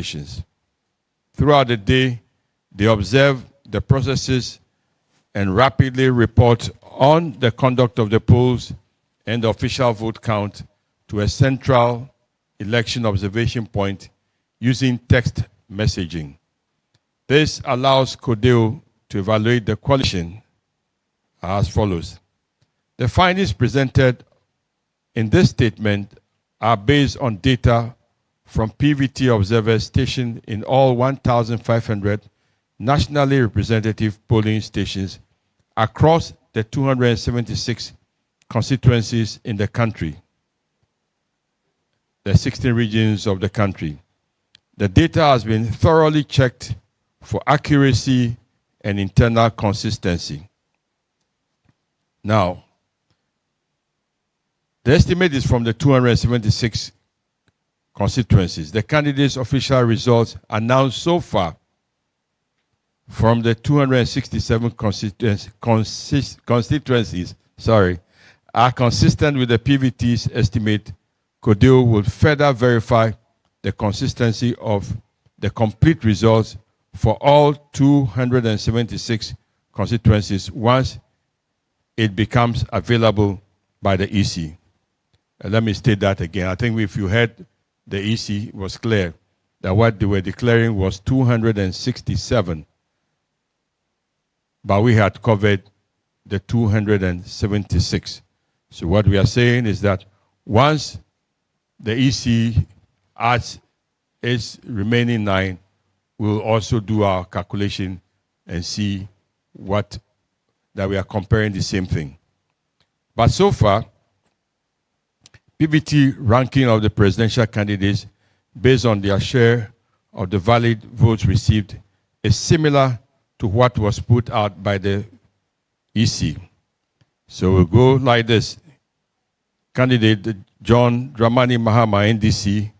stations. Throughout the day, they observe the processes and rapidly report on the conduct of the polls and the official vote count to a central election observation point using text messaging. This allows CODEO to evaluate the coalition as follows. The findings presented in this statement are based on data from PVT observers stationed in all 1,500 nationally representative polling stations across the 276 constituencies in the country, the 16 regions of the country. The data has been thoroughly checked for accuracy and internal consistency. Now, the estimate is from the 276 constituencies. The candidates' official results announced so far from the 267 constituencies are consistent with the PVT's estimate. CODEO will further verify the consistency of the complete results for all 276 constituencies once it becomes available by the EC. Let me state that again. I think if you heard, the EC was clear that what they were declaring was 267, but we had covered the 276. So what we are saying is that once the EC adds its remaining 9, we'll also do our calculation and see what that we are comparing the same thing. But so far, PVT ranking of the presidential candidates based on their share of the valid votes received is similar to what was put out by the EC. So we'll go like this. Candidate John Dramani Mahama, NDC,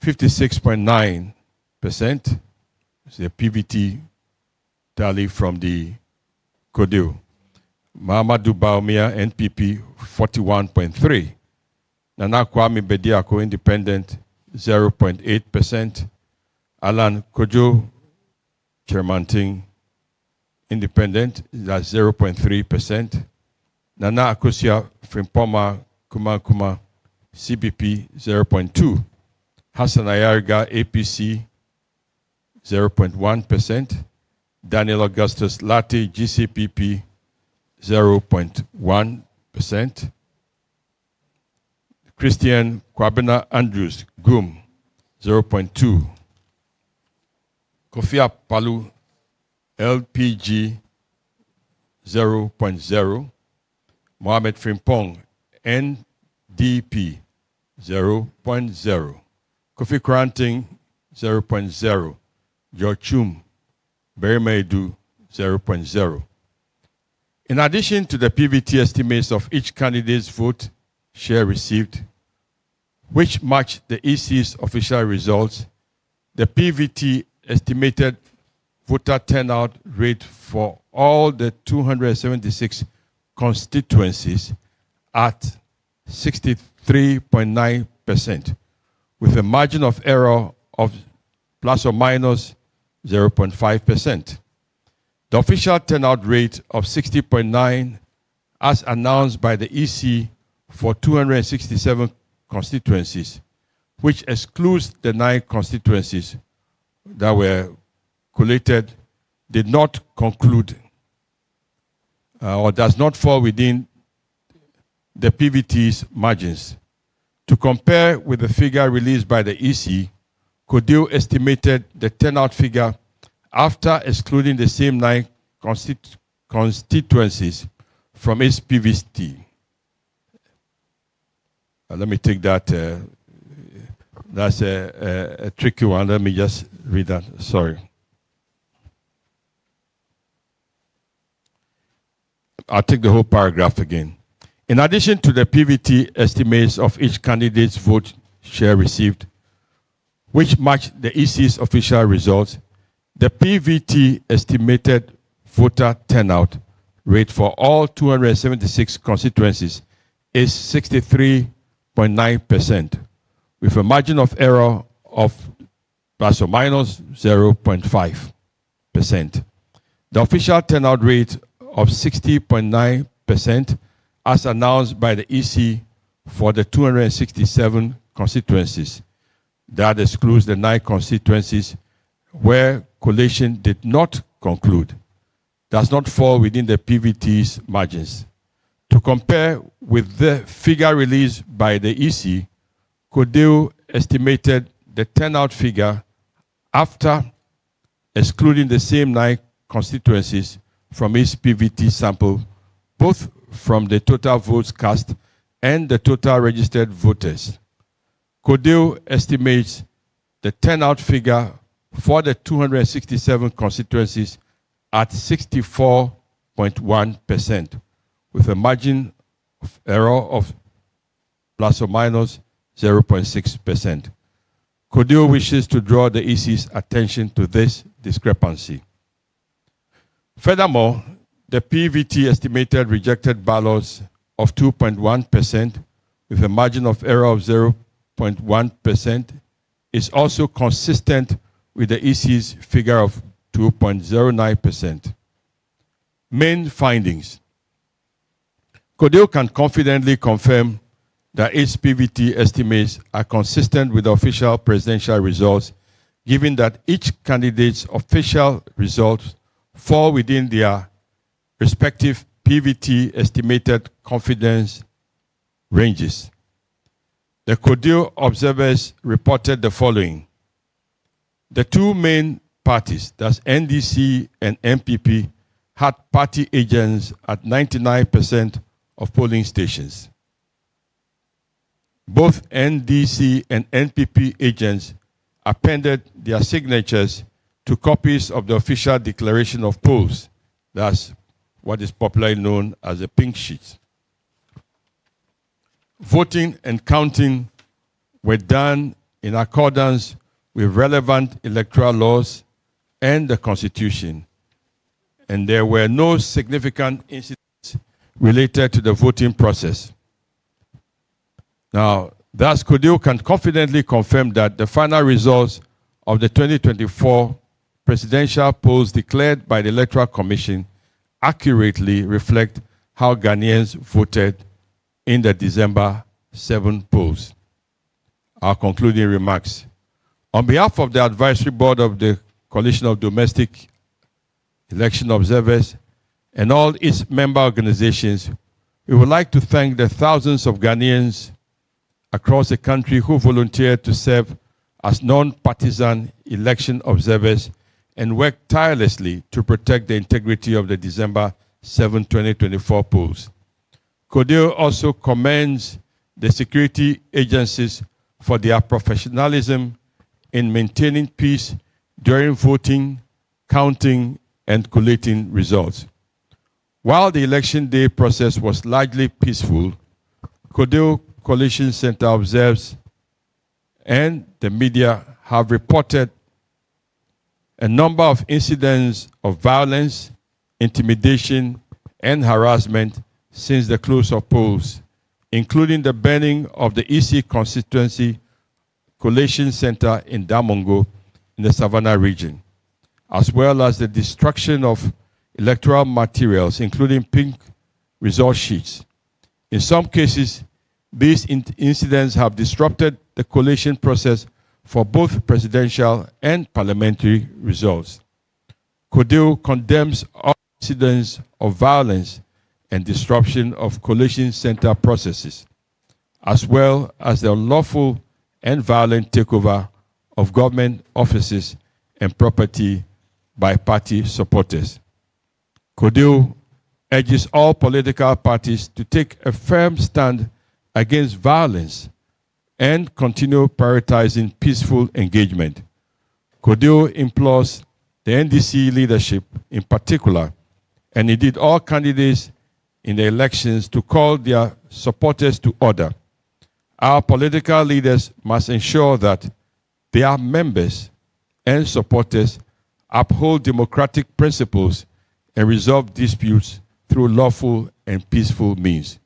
56.9%. It's the PVT tally from the CODEO. Mahamadou Bawumia, NPP, 41.3%. Nana Kwame Bediako, Independent, 0.8%. Alan Kojo Chermanting, Independent, that's 0.3%. Nana Akosua Frimpoma Kuma, CBP, 0.2%. Hassan Ayariga, APC, 0.1%. Daniel Augustus Lati, GCPP, 0.1%. Christian Kwabena Andrews, GUM, 0.2%. Kofi Palu, LPG, 0.0%. Mohamed Frimpong, NDP, 0.0%. Kofi Kranting, 0.0%. George Chum, Berimaidu, 0.0%. In addition to the PVT estimates of each candidate's vote share received, which match the EC's official results, the PVT estimated voter turnout rate for all the 276 constituencies at 63.9%, with a margin of error of plus or minus 0.5%. The official turnout rate of 60.9%, as announced by the EC for 267 constituencies, which excludes the 9 constituencies that were collated, did not conclude or does not fall within the PVT's margins. To compare with the figure released by the EC, CODEO estimated the turnout figure after excluding the same 9 constituencies from its PVT. Let me take that. That's a tricky one. Let me just read that. Sorry. I'll take the whole paragraph again. In addition to the PVT estimates of each candidate's vote share received, which match the EC's official results, the PVT estimated voter turnout rate for all 276 constituencies is 63.9%, with a margin of error of plus or minus 0.5%. The official turnout rate of 60.9%, as announced by the EC for the 267 constituencies. That excludes the 9 constituencies where collation did not conclude, does not fall within the PVT's margins. To compare with the figure released by the EC, CODEO estimated the turnout figure after excluding the same 9 constituencies from its PVT sample, both from the total votes cast and the total registered voters. CODEO estimates the turnout figure for the 267 constituencies at 64.1%, with a margin of error of plus or minus 0.6%. CODEO wishes to draw the EC's attention to this discrepancy. Furthermore, the PVT estimated rejected ballots of 2.1% with a margin of error of 0.1% is also consistent with the EC's figure of 2.09%. Main findings. CODEO can confidently confirm that its PVT estimates are consistent with the official presidential results, given that each candidate's official results fall within their respective PVT estimated confidence ranges. The CODEO observers reported the following. The 2 main parties, that's NDC and MPP, had party agents at 99% of polling stations. Both NDC and NPP agents appended their signatures to copies of the official declaration of polls. That's what is popularly known as a pink sheet. Voting and counting were done in accordance with relevant electoral laws and the Constitution, and there were no significant incidents related to the voting process. Now, thus, CODEO can confidently confirm that the final results of the 2024 presidential polls declared by the Electoral Commission accurately reflect how Ghanaians voted in the December 7 polls. Our concluding remarks. On behalf of the Advisory Board of the Coalition of Domestic Election Observers and all its member organizations, we would like to thank the thousands of Ghanaians across the country who volunteered to serve as non-partisan election observers and worked tirelessly to protect the integrity of the December 7, 2024 polls. CODEO also commends the security agencies for their professionalism in maintaining peace during voting, counting, and collating results. While the election day process was largely peaceful, CODEO Coalition Center observes and the media have reported a number of incidents of violence, intimidation, and harassment since the close of polls, including the burning of the EC constituency Coalition Center in Damongo in the Savannah region, as well as the destruction of electoral materials, including pink result sheets. In some cases, these incidents have disrupted the collation process for both presidential and parliamentary results. CODEO condemns all incidents of violence and disruption of collation center processes, as well as the unlawful and violent takeover of government offices and property by party supporters. CODEO urges all political parties to take a firm stand against violence and continue prioritizing peaceful engagement. CODEO implores the NDC leadership in particular, and indeed all candidates in the elections, to call their supporters to order. Our political leaders must ensure that their members and supporters uphold democratic principles and resolve disputes through lawful and peaceful means.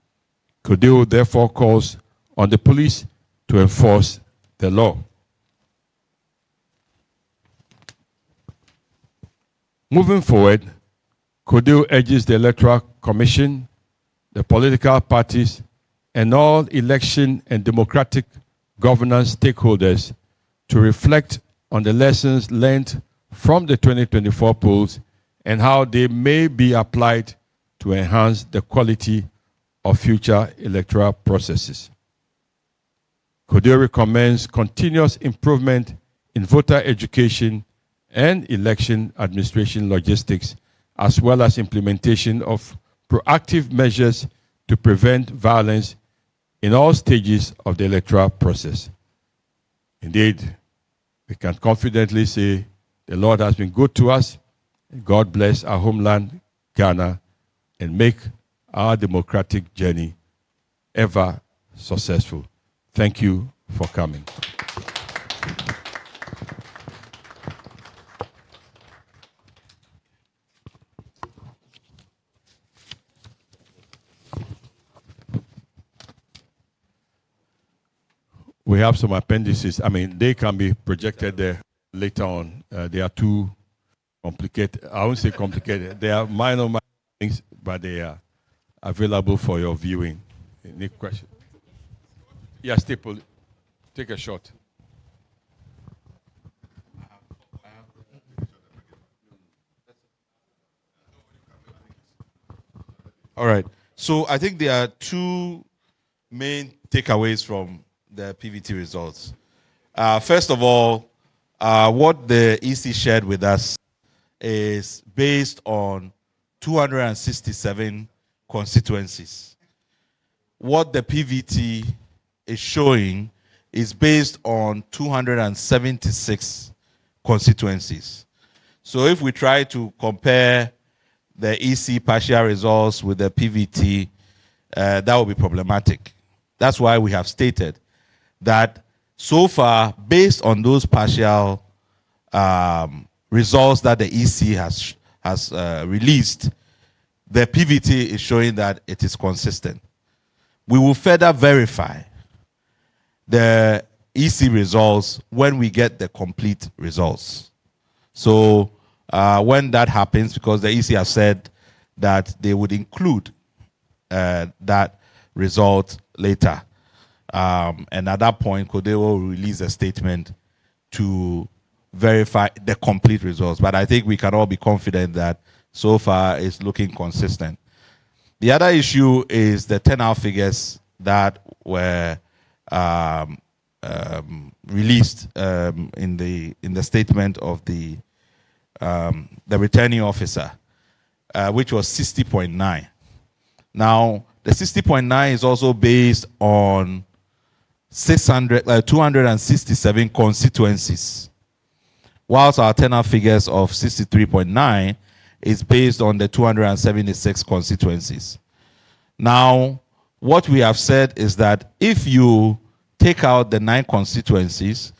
CODEO therefore calls on the police to enforce the law. Moving forward, CODEO urges the Electoral Commission, the political parties, and all election and democratic governance stakeholders to reflect on the lessons learned from the 2024 polls and how they may be applied to enhance the quality of future electoral processes. CODEO recommends continuous improvement in voter education and election administration logistics, as well as implementation of proactive measures to prevent violence in all stages of the electoral process. Indeed, we can confidently say the Lord has been good to us. God bless our homeland, Ghana, and make our democratic journey ever successful. Thank you for coming. We have some appendices. I mean, they can be projected there later on. They are too complicated. I won't say complicated. They are minor things, but they are available for your viewing. Any question? Yes, Staple, take a shot. All right. So I think there are two main takeaways from the PVT results. First of all, what the EC shared with us is based on 267 constituencies. What the PVT is showing is based on 276 constituencies. So if we try to compare the EC partial results with the PVT, that will be problematic. That's why we have stated that so far, based on those partial results that the EC has released, the PVT is showing that it is consistent. We will further verify the EC results when we get the complete results. So when that happens, because the EC has said that they would include that result later. And at that point, CODEO will release a statement to verify the complete results. But I think we can all be confident that so far it's looking consistent. The other issue is the turnout figures that were released in the statement of the returning officer, which was 60.9. Now, the 60.9 is also based on 267 constituencies, whilst our turnout figures of 63.9 is based on the 276 constituencies. Now, what we have said is that if you take out the 9 constituencies,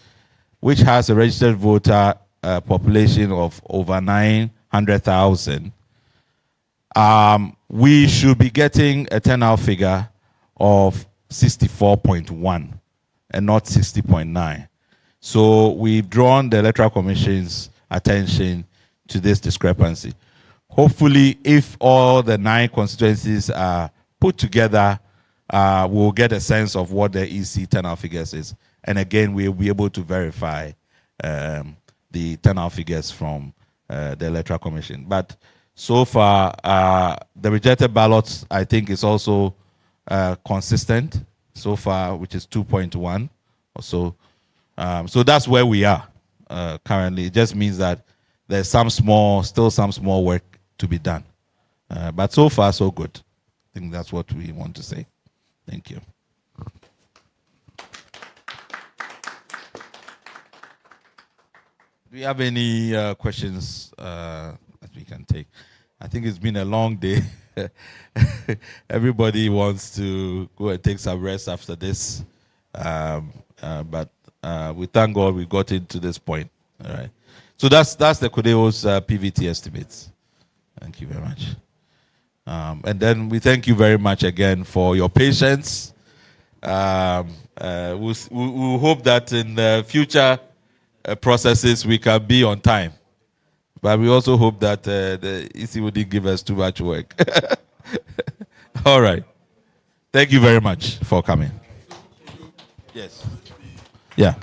which has a registered voter population of over 900,000, we should be getting a turnout figure of 64.1 and not 60.9. So we've drawn the Electoral Commission's attention to this discrepancy. Hopefully, if all the 9 constituencies are put together, we'll get a sense of what the EC turnout figures is. And again, we'll be able to verify the turnout figures from the Electoral Commission. But so far, the rejected ballots, I think, is also consistent so far, which is 2.1 or so. So that's where we are currently. It just means that there's still some small work to be done. But so far, so good. I think that's what we want to say. Thank you. Do you have any questions that we can take? I think it's been a long day. Everybody wants to go and take some rest after this. But we thank God we got into this point. All right. So that's the CODEO's PVT estimates. Thank you very much. And then we thank you very much again for your patience. We'll hope that in the future processes we can be on time. But we also hope that the EC wouldn't give us too much work. All right. Thank you very much for coming. Yes. Yeah.